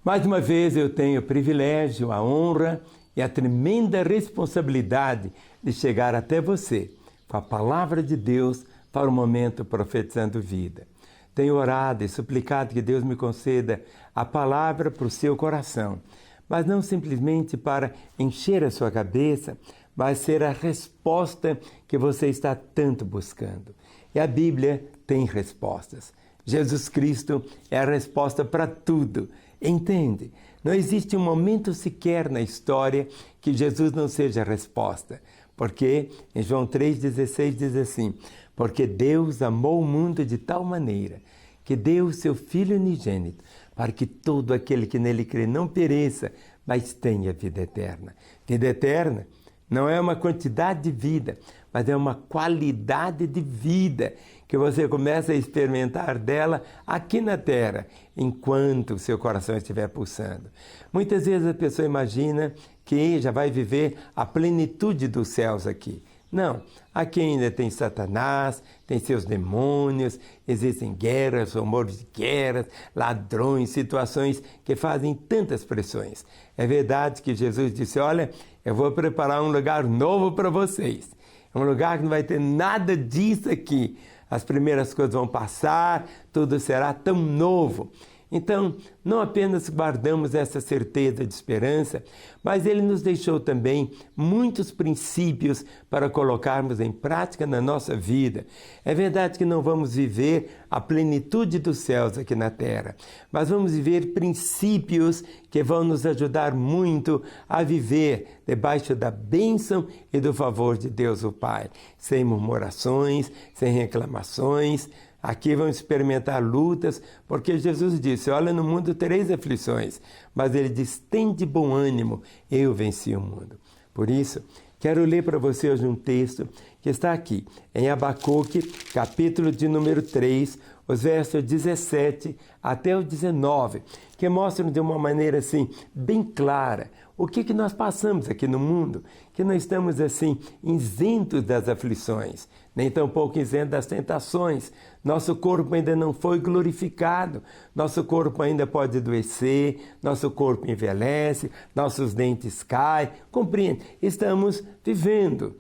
Mais uma vez eu tenho o privilégio, a honra e a tremenda responsabilidade de chegar até você com a palavra de Deus para o momento profetizando vida. Tenho orado e suplicado que Deus me conceda a palavra para o seu coração, mas não simplesmente para encher a sua cabeça, mas ser a resposta que você está tanto buscando. E a Bíblia tem respostas. Jesus Cristo é a resposta para tudo. Entende? Não existe um momento sequer na história que Jesus não seja a resposta. Porque em João 3,16 diz assim: porque Deus amou o mundo de tal maneira que deu o seu Filho unigênito, para que todo aquele que nele crê não pereça, mas tenha vida eterna. Vida eterna não é uma quantidade de vida, mas é uma qualidade de vida que você começa a experimentar dela aqui na Terra, enquanto o seu coração estiver pulsando. Muitas vezes a pessoa imagina que já vai viver a plenitude dos céus aqui. Não, aqui ainda tem Satanás, tem seus demônios, existem guerras, rumores de guerras, ladrões, situações que fazem tantas pressões. É verdade que Jesus disse: olha, eu vou preparar um lugar novo para vocês. É um lugar que não vai ter nada disso aqui. As primeiras coisas vão passar, tudo será tão novo. Então, não apenas guardamos essa certeza de esperança, mas Ele nos deixou também muitos princípios para colocarmos em prática na nossa vida. É verdade que não vamos viver a plenitude dos céus aqui na Terra, mas vamos viver princípios que vão nos ajudar muito a viver debaixo da bênção e do favor de Deus o Pai, sem murmurações, sem reclamações. Aqui vamos experimentar lutas, porque Jesus disse: olha, no mundo tereis aflições, mas Ele diz: tem de bom ânimo, eu venci o mundo. Por isso, quero ler para você hoje um texto que está aqui, em Abacuque, capítulo de número 3, os versos 17 até o 19, que mostram de uma maneira assim, bem clara, o que nós passamos aqui no mundo, que não estamos assim isentos das aflições, nem tampouco isentos das tentações. Nosso corpo ainda não foi glorificado, nosso corpo ainda pode adoecer, nosso corpo envelhece, nossos dentes caem, compreende? Estamos vivendo.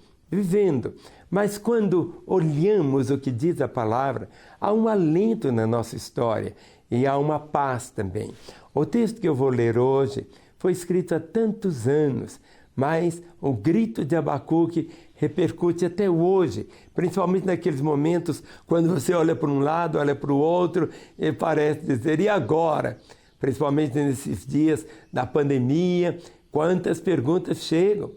Mas quando olhamos o que diz a palavra, há um alento na nossa história e há uma paz também. O texto que eu vou ler hoje foi escrito há tantos anos, mas o grito de Abacuque repercute até hoje, principalmente naqueles momentos quando você olha para um lado, olha para o outro e parece dizer: e agora? Principalmente nesses dias da pandemia, quantas perguntas chegam,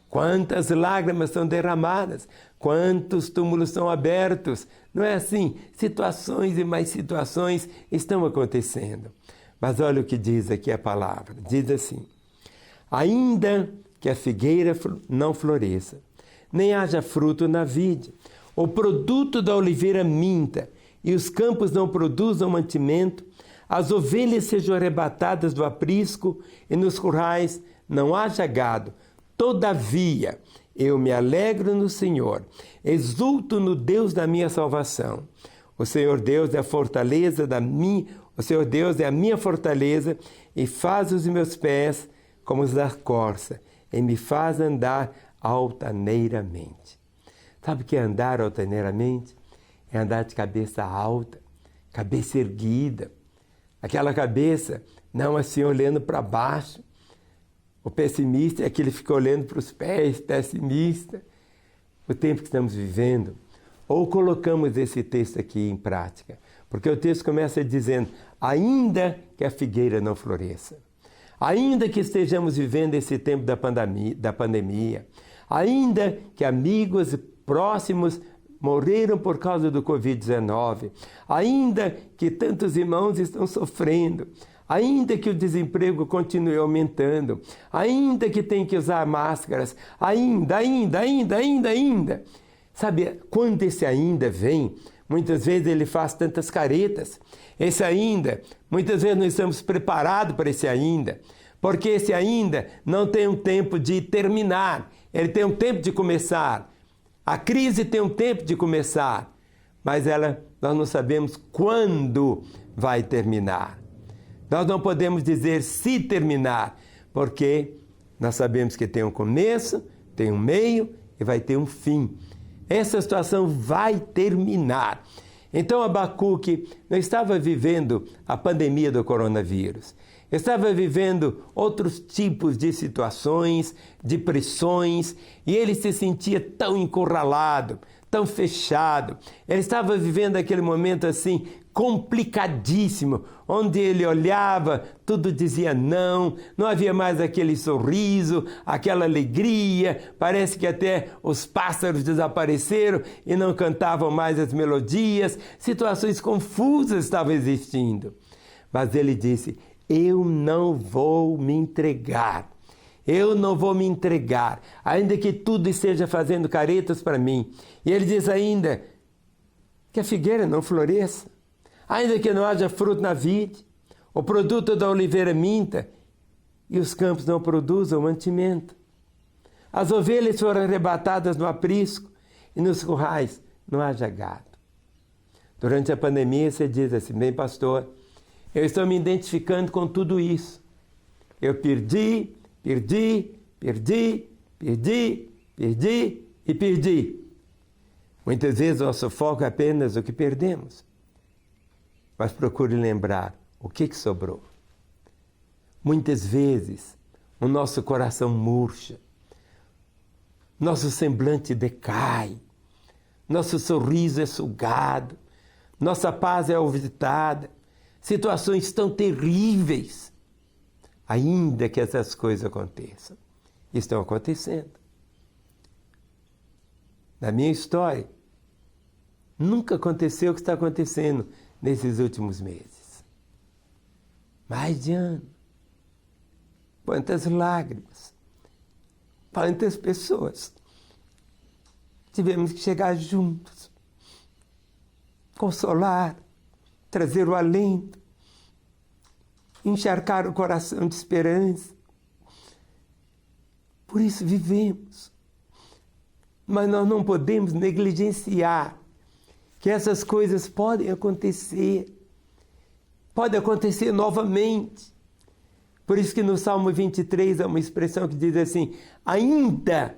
quantas lágrimas são derramadas, quantos túmulos são abertos. Não é assim? Situações e mais situações estão acontecendo. Mas olha o que diz aqui a palavra. Diz assim: ainda que a figueira não floresça, nem haja fruto na vide, o produto da oliveira minta, e os campos não produzam mantimento, as ovelhas sejam arrebatadas do aprisco, e nos currais não haja gado. Todavia, eu me alegro no Senhor, exulto no Deus da minha salvação. O Senhor Deus é a fortaleza o Senhor Deus é a minha fortaleza, e faz os meus pés como os da corça, e me faz andar altaneiramente. Sabe o que é andar altaneiramente? É andar de cabeça alta, cabeça erguida. Aquela cabeça não assim olhando para baixo. O pessimista é aquele que fica olhando para os pés, pessimista. O tempo que estamos vivendo, ou colocamos esse texto aqui em prática, porque o texto começa dizendo: ainda que a figueira não floresça, ainda que estejamos vivendo esse tempo da pandemia, ainda que amigos próximos morreram por causa do Covid-19, ainda que tantos irmãos estão sofrendo, ainda que o desemprego continue aumentando, ainda que tem que usar máscaras, ainda. Sabe, quando esse ainda vem, muitas vezes ele faz tantas caretas. Esse ainda, muitas vezes não estamos preparados para esse ainda, porque esse ainda não tem um tempo de terminar, ele tem um tempo de começar. A crise tem um tempo de começar, mas nós não sabemos quando vai terminar. Nós não podemos dizer se terminar, porque nós sabemos que tem um começo, tem um meio e vai ter um fim. Essa situação vai terminar. Então Abacuque não estava vivendo a pandemia do coronavírus. Estava vivendo outros tipos de situações, de pressões, e ele se sentia tão encurralado, tão fechado. Ele estava vivendo aquele momento assim, complicadíssimo, onde ele olhava, tudo dizia não, não havia mais aquele sorriso, aquela alegria, parece que até os pássaros desapareceram e não cantavam mais as melodias, situações confusas estavam existindo. Mas ele disse, eu não vou me entregar. Eu não vou me entregar, ainda que tudo esteja fazendo caretas para mim. E ele diz ainda que a figueira não floresça, ainda que não haja fruto na vide, o produto da oliveira minta e os campos não produzam mantimento. As ovelhas foram arrebatadas no aprisco e nos currais não haja gado. Durante a pandemia você diz assim, bem pastor, eu estou me identificando com tudo isso. Eu perdi e perdi. Muitas vezes o nosso foco é apenas o que perdemos. Mas procure lembrar o que sobrou. Muitas vezes o nosso coração murcha, nosso semblante decai, nosso sorriso é sugado, nossa paz é auditada, situações tão terríveis. Ainda que essas coisas aconteçam, estão acontecendo. Na minha história, nunca aconteceu o que está acontecendo nesses últimos meses. Mais de ano. Quantas lágrimas. Quantas pessoas. Tivemos que chegar juntos. Consolar, trazer o alento, encharcar o coração de esperança. Por isso vivemos. Mas nós não podemos negligenciar que essas coisas podem acontecer. Pode acontecer novamente. Por isso que no Salmo 23 há uma expressão que diz assim, ainda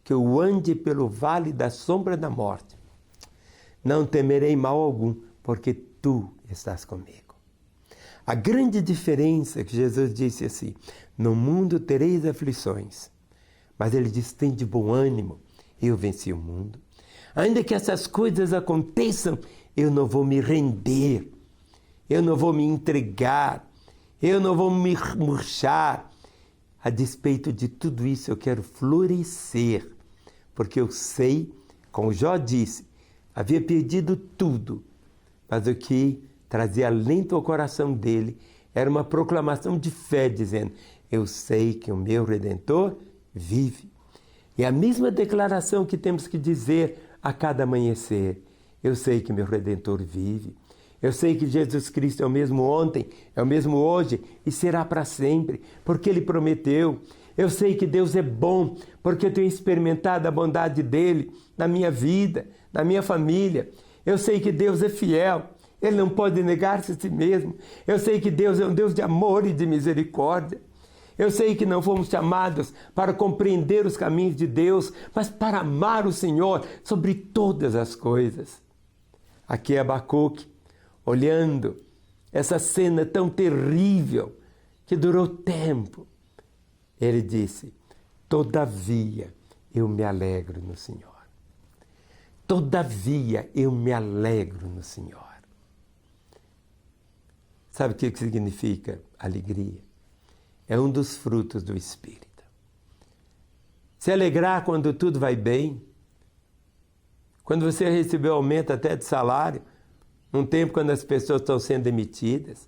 que eu ande pelo vale da sombra da morte, não temerei mal algum, porque tu estás comigo. A grande diferença é que Jesus disse assim, no mundo tereis aflições, mas ele diz, tem de bom ânimo, eu venci o mundo. Ainda que essas coisas aconteçam, eu não vou me render, eu não vou me entregar, eu não vou me murchar. A despeito de tudo isso, eu quero florescer, porque eu sei, como Jó disse, havia perdido tudo, mas o que trazia alento ao coração dele era uma proclamação de fé, dizendo, eu sei que o meu Redentor vive. E a mesma declaração que temos que dizer a cada amanhecer, eu sei que meu Redentor vive, eu sei que Jesus Cristo é o mesmo ontem, é o mesmo hoje e será para sempre, porque Ele prometeu. Eu sei que Deus é bom, porque eu tenho experimentado a bondade dEle na minha vida, na minha família. Eu sei que Deus é fiel, Ele não pode negar-se a si mesmo. Eu sei que Deus é um Deus de amor e de misericórdia. Eu sei que não fomos chamados para compreender os caminhos de Deus, mas para amar o Senhor sobre todas as coisas. Aqui é Abacuque, olhando essa cena tão terrível que durou tempo. Ele disse, todavia eu me alegro no Senhor. Todavia eu me alegro no Senhor. Sabe o que significa alegria? É um dos frutos do Espírito. Se alegrar quando tudo vai bem, quando você recebeu aumento até de salário, num tempo quando as pessoas estão sendo demitidas,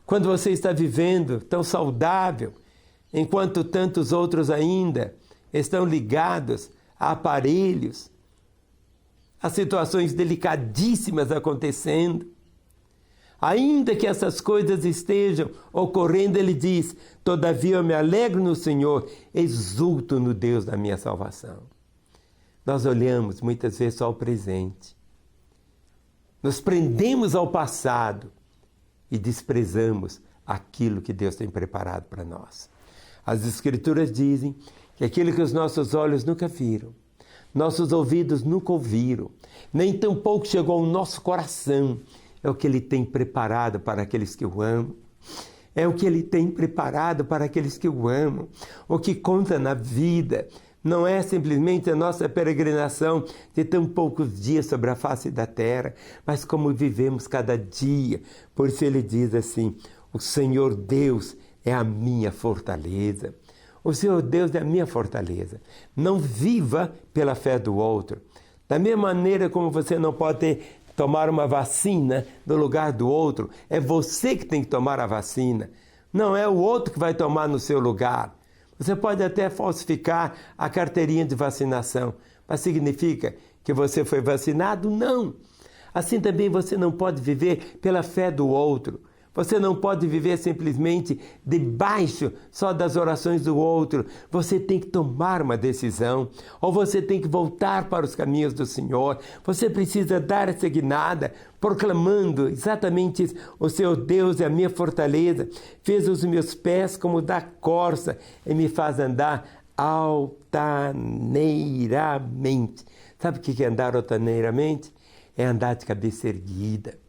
quando você está vivendo tão saudável, enquanto tantos outros ainda estão ligados a aparelhos, a situações delicadíssimas acontecendo. Ainda que essas coisas estejam ocorrendo, ele diz, todavia eu me alegro no Senhor, exulto no Deus da minha salvação. Nós olhamos muitas vezes só o presente. Nos prendemos ao passado e desprezamos aquilo que Deus tem preparado para nós. As Escrituras dizem que aquilo que os nossos olhos nunca viram, nossos ouvidos nunca ouviram, nem tampouco chegou ao nosso coração, é o que Ele tem preparado para aqueles que o amam. É o que Ele tem preparado para aqueles que o amam. O que conta na vida não é simplesmente a nossa peregrinação de tão poucos dias sobre a face da terra, mas como vivemos cada dia. Por isso Ele diz assim: o Senhor Deus é a minha fortaleza. O Senhor Deus é a minha fortaleza. Não viva pela fé do outro. Da mesma maneira como você não pode tomar uma vacina no lugar do outro, é você que tem que tomar a vacina. Não é o outro que vai tomar no seu lugar. Você pode até falsificar a carteirinha de vacinação, mas significa que você foi vacinado? Não. Assim também você não pode viver pela fé do outro. Você não pode viver simplesmente debaixo só das orações do outro. Você tem que tomar uma decisão. Ou você tem que voltar para os caminhos do Senhor. Você precisa dar essa guinada, proclamando exatamente isso. O Senhor Deus é a minha fortaleza. Fez os meus pés como da corça e me faz andar altaneiramente. Sabe o que é andar altaneiramente? É andar de cabeça erguida.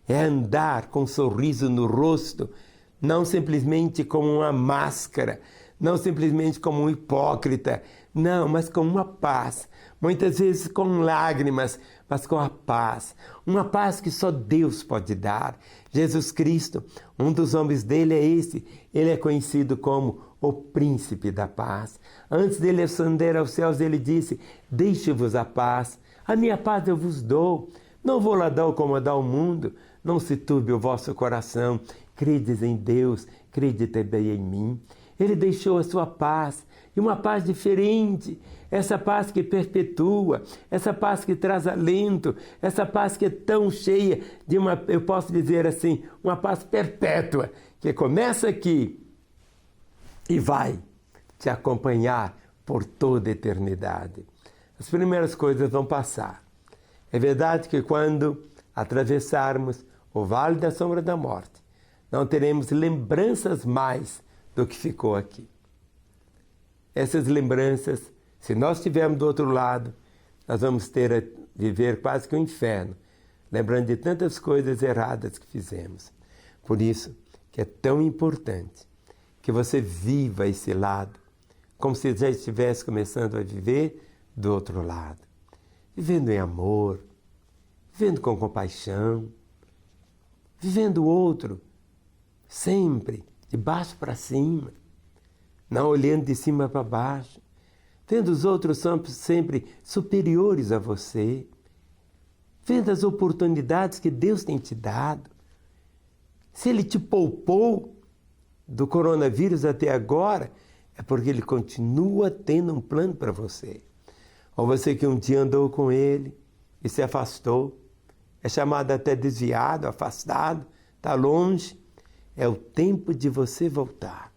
É andar com um sorriso no rosto, não simplesmente como uma máscara, não simplesmente como um hipócrita, não, mas com uma paz. Muitas vezes com lágrimas, mas com a paz. Uma paz que só Deus pode dar. Jesus Cristo, um dos nomes dele é esse. Ele é conhecido como o príncipe da paz. Antes dele ascender aos céus, ele disse: deixe-vos a paz. A minha paz eu vos dou. Não vou lá dar como dar o mundo. Não se turbe o vosso coração. Credes em Deus, crede também em mim. Ele deixou a sua paz, e uma paz diferente. Essa paz que perpetua, essa paz que traz alento, essa paz que é tão cheia de uma, eu posso dizer assim, uma paz perpétua, que começa aqui e vai te acompanhar por toda a eternidade. As primeiras coisas vão passar. É verdade que quando atravessarmos o vale da sombra da morte, não teremos lembranças mais do que ficou aqui. Essas lembranças, se nós estivermos do outro lado, nós vamos ter a viver quase que um inferno, lembrando de tantas coisas erradas que fizemos. Por isso que é tão importante que você viva esse lado, como se já estivesse começando a viver do outro lado. Vivendo em amor, vivendo com compaixão, vivendo o outro sempre de baixo para cima, não olhando de cima para baixo, vendo os outros sempre superiores a você, vendo as oportunidades que Deus tem te dado. Se Ele te poupou do coronavírus até agora, é porque Ele continua tendo um plano para você. Ou você que um dia andou com Ele e se afastou, é chamado até desviado, afastado, está longe. É o tempo de você voltar.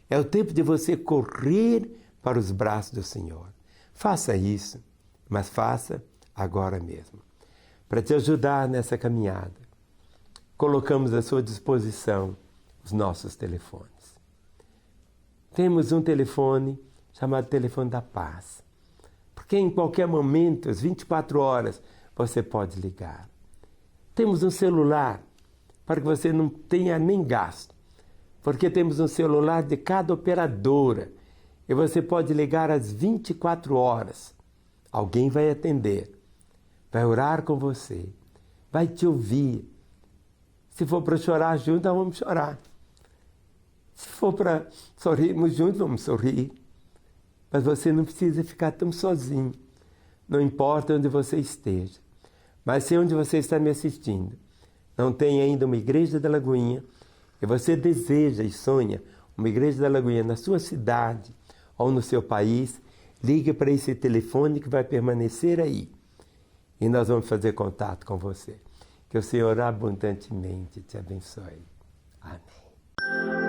É o tempo de você correr para os braços do Senhor. Faça isso, mas faça agora mesmo. Para te ajudar nessa caminhada, colocamos à sua disposição os nossos telefones. Temos um telefone chamado telefone da paz, porque em qualquer momento, às 24 horas, você pode ligar. Temos um celular para que você não tenha nem gasto, porque temos um celular de cada operadora e você pode ligar às 24 horas. Alguém vai atender, vai orar com você, vai te ouvir. Se for para chorar junto, nós vamos chorar. Se for para sorrirmos juntos, vamos sorrir. Mas você não precisa ficar tão sozinho. Não importa onde você esteja. Mas se onde você está me assistindo não tem ainda uma igreja da Lagoinha, e você deseja e sonha uma igreja da Lagoinha na sua cidade ou no seu país, ligue para esse telefone que vai permanecer aí. E nós vamos fazer contato com você. Que o Senhor abundantemente te abençoe. Amém.